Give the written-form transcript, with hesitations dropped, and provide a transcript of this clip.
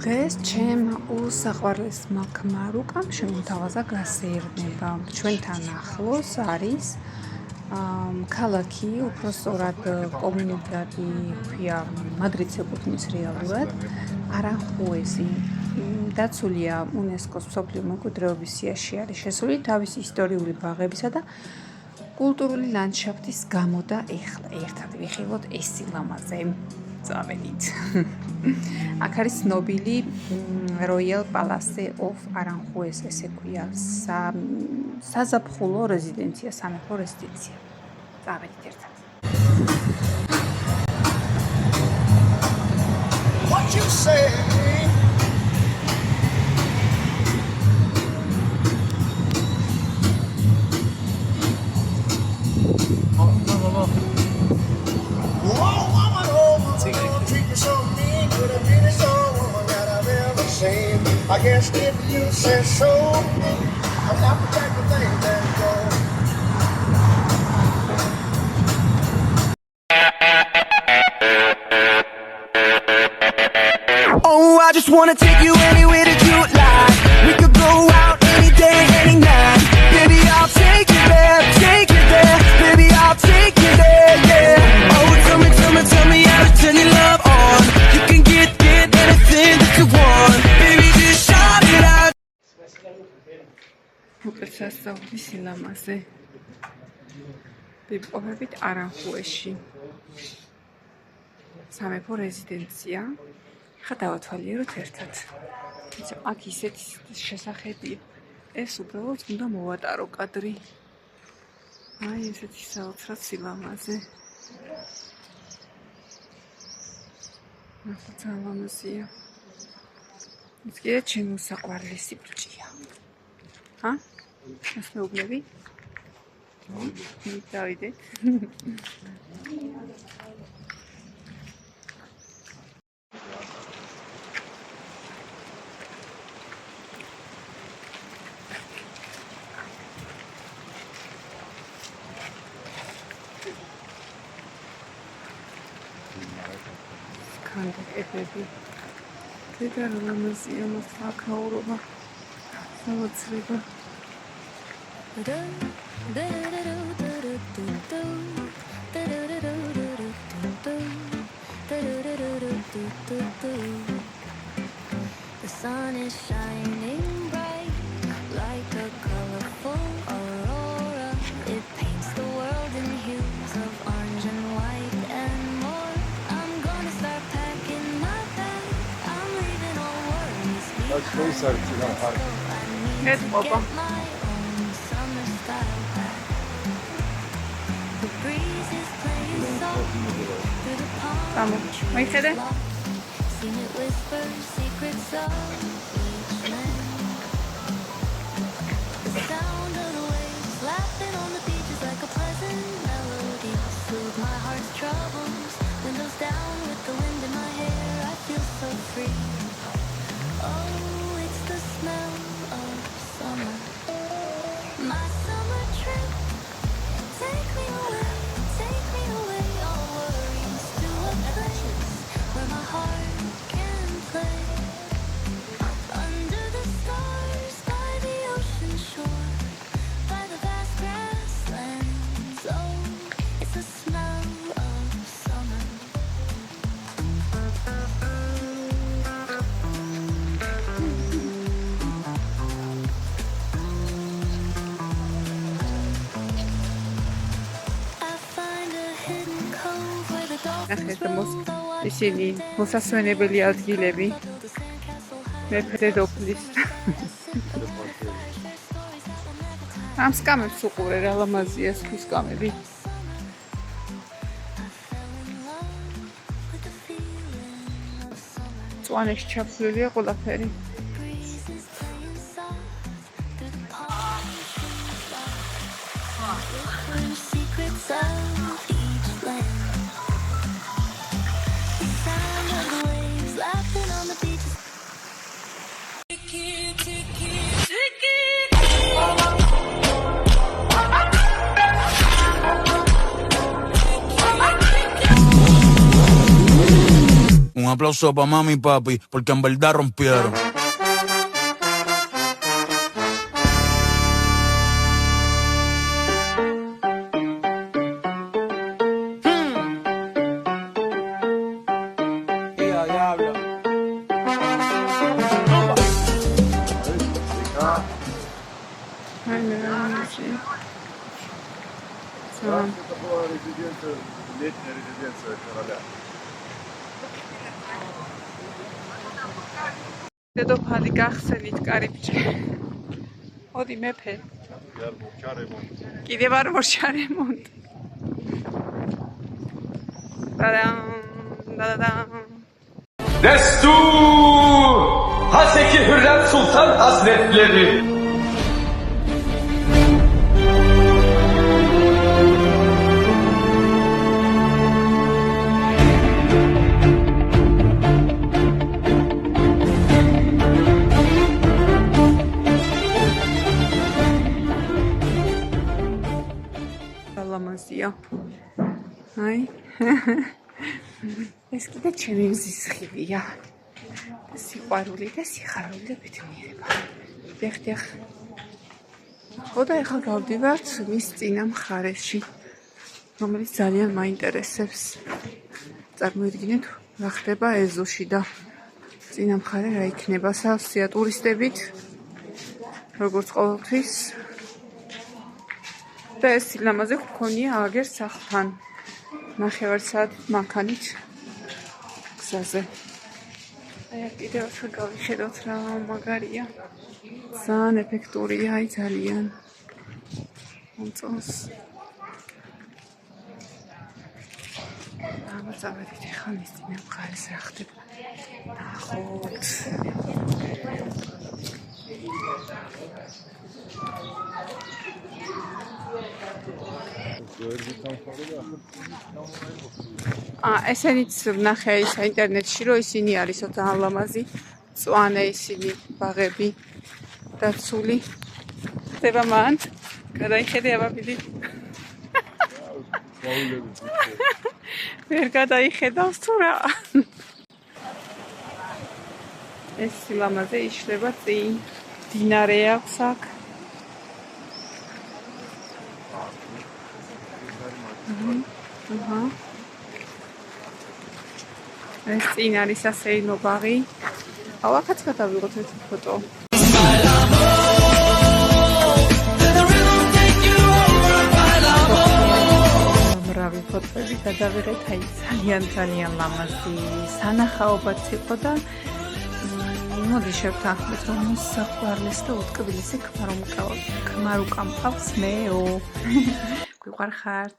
დღეს ჩემ უსაყვარლეს მაქმარუკამ შემოთავაზა გასეირნება. ჩვენთან ახლოს არის ქალაქი, უпроსწორად კომუნიტეტი ქვია, მადრიდს ეკუთვნის რეალურად, არანხუესი. დაცულია UNESCO-ს მსოფლიო მემკვიდრეობის სიაში არის შესული თავისი ისტორიული ბაღებისა და კულტურული ლანდშაფტის გამო და ეხლა ერთად ვიხილოთ ეს სილამაზე. წავედით. აქ არის ცნობილი Royal Palace of Aranjuez, ესე ქვია, საზაფხულო რეზიდენცია, სამეფო რეზიდენცია. წავედით ერთად. What you say? I guess if you say so, I'm not protecting things that go. Oh, I just wanna take you anywhere that you would like. We could go out any day, any night. Baby, I'll take you there, Baby, I'll take you there, yeah. Oh, tell me how to turn your love on. You can get anything that you want. Baby, just shout it out. უპირისპირდი სილამაზე. ვიპოვებით არანხუეში. სამეფო რეზიდენცია. ხა დავათვალიეროთ ერთად. აქ ისეთი შესახედია. ეს უბრალოდ უნდა მოვატარო კადრი. აი ესეთი საოცრად სილამაზე. ახლა ლამაზია. ეს კიდე ჩემი უსაყვარლესი ბრჭია. ჰა? ეს მეუბნები? დავიდეთ. კანდიდატები. კიდე ლამაზია მოსახაურობა. საოცრება. The sun is shining bright like a colorful aurora. It paints the world in hues of orange and white and more. I'm gonna start packing my bag. I'm leaving all worries behind. ეს ყოფა. My own summer style bag. The breeze is playing soft through the palm მოიხედე? Seen it whisper secrets of each land. The sound of the waves laughing on the beaches like a pleasant melody. Soothe my heart's troubles. Windows down with the wind in my hair. I feel so free. Oh, it's the smell of summer. My summer trip. Take me away. All worries to a place where my heart can play. Under the stars, by the ocean shore, by the vast grasslands. Oh, it's the smell of summer. I find a hidden cove where the dolphins roll the water. ისინი მოსასვენებელი ადგილები. მეფე დედოფლის. ამ სკამებს უყურე რა ლამაზია ეს სკამები. წვანეში ჩაფლულია ყველაფერი. Secrets of each land. The sound of the waves laughing on the beaches. Un aplauso pa' mami y papi, porque en verdad rompieron. დედოფალი გახსენით კარიბჭე. მოდი მეფე. კიდევ არ მორჩა რემონტი. დადამ. Destur! Haseki Hürrem Sultan Hazretleri! ლამაზია. აი. ეს კიდე ჩემი მზის ხილია. სიყვარული და სიხარული და ბედნიერება. დიახ. ხო და ეხლა გავდივართ მის წინა მხარეში, რომელიც ძალიან მაინტერესებს. წარმოიდგინეთ, რა ხდება ეზოში და წინა მხარე რა იქნება. სავსეა ტურისტებით, როგორც ყოველთვის. და ეს სილამაზე გქონია აგერ სახლთან. 9 საათი მანქანით გზაზე. აი კიდევ ახლა გავიხედოთ რა მაგარია. ძალიან ეფექტურია, აი ძალიან. მომწონს. ამაცავედით ახლა მის წინა მხარეს რა ხდება. ნახოთ. ესენიც ვნახე ის ინტერნეტში, რომ ისინი არის ძალიან ლამაზი, მწვანე ისინი ბაღები და ცული. ხდება მან, გადაიხედე აბაბილი. ვერ გადაიხედავს თუ რა. ეს ლამაზე იშლება წინ. დინარე აქვს აქ. ეს წინ არის ასეინო ბაღი. აუ, აქაც გადავიღოთ ერთი ფოტო. მრავალი ფოტოები გადავიღეთ, აი ძალიან ლამაზი სანახაობაც იყო და მოდი შევთანხმდეთ, რომ მოსაყვარლეს და უტკბილისი ქმარ უკამპავს მეო. გვიყვარხართ.